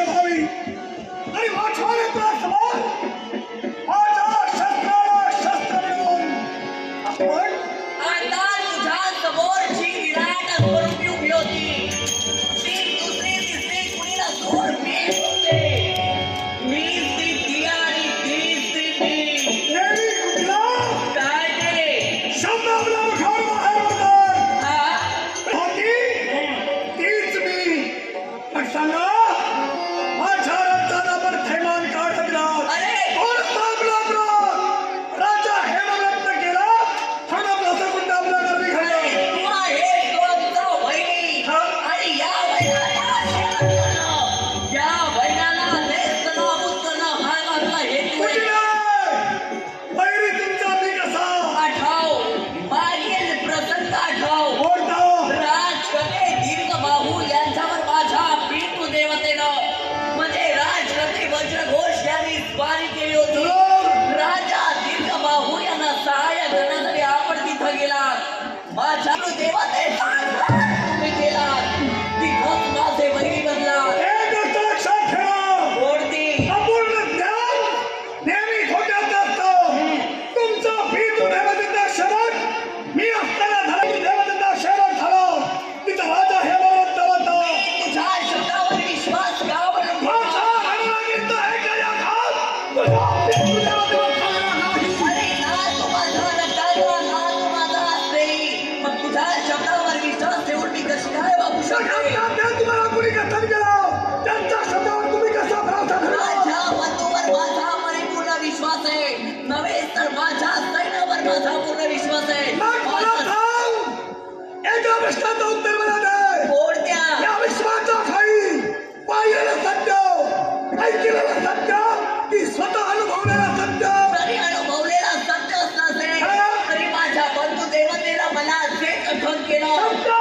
मनुष्य भावी आणि वाचवायचा सवाल माझ्या शस्त्राला शस्त्र मिळवून आपण आता तुझ्या समोरची विराट स्वरूपी उभी होती. ती दुसरी तिसरी कुणीला जोर पेट होते. मीच ती ती आणि तीच ती मी. देवी कुठला काय ते? शब्दाला उठावर बाहेर होतात हा? होती तीच मी. पण सांगा माझ्या रक्ताला पण थैमान काढ दिला. अरे! कोण थांबला आपला? राजा हेमरत्न केला पण आपला सगुंड आपला नरवी अरे, घडला. तू आहेस तो आमचा वैरी. हा? आणि या वैराला शेवट करणं. या वैराला नेस्तनाबूत करणं हा माझा हेतू आहे. कुठले वैरी तुमचा मी कसा आठाव, मागील प्रसंग आठाव. कोणता राजकने दीर्घबाहू यांच्यावर माझ्या पितृ देवतेनं म्हणजे राजकने वज्रघोष यांनी स्वारी केली होती. राजा दीर्घबाहू यांना सहाय्य करण्यासाठी आपण तिथं गेला. माझ्या देवतेचा तुम्ही केला. तिथंच माझे वैरी बनला. एक गोष्ट लक्षात ठेवा कोणती? अपूर्ण ज्ञान नेहमी खोट्याचं असतं. तुमचा पितृ देवतेचा शरण मी असताना झाला देवतेचा शरण झाला. तिथं राजा हेमवंत होता. तुझ्या शब्दावर विश्वास का बरं माझा ठेवला? हरणागिरीचा ऐकायला घात तुझ्या पितृ देवतेवर झाला नाही. अरे ना तू माझा रक्ताचा, ना तू माझा असते. मग तुझ्या शब्दावर विश्वास ठेवून मी कशी काय वागू शकते? सगळ्यांना तुम्हाला कुणी कथन केलं त्यांच्या शब्दावर तुम्ही कसा भरोसा ठेवला? माझ्या बंधूवर माझा परिपूर्ण विश्वास आहे. नव्हे तर माझ्या सैन्यावर माझा पूर्ण विश्वास आहे. मग मला सांग एका प्रश्नाचं उत्तर मला दे. कोणत्या? या विश्वाचा खाई पाहिलेलं सत्य ऐकलेलं सत्य की स्वतः अनुभवलेलं सत्य? जरी अनुभवलेला सत्य असला असेल तरी माझ्या बंधू देवतेला मला जे कथन केलं सत्य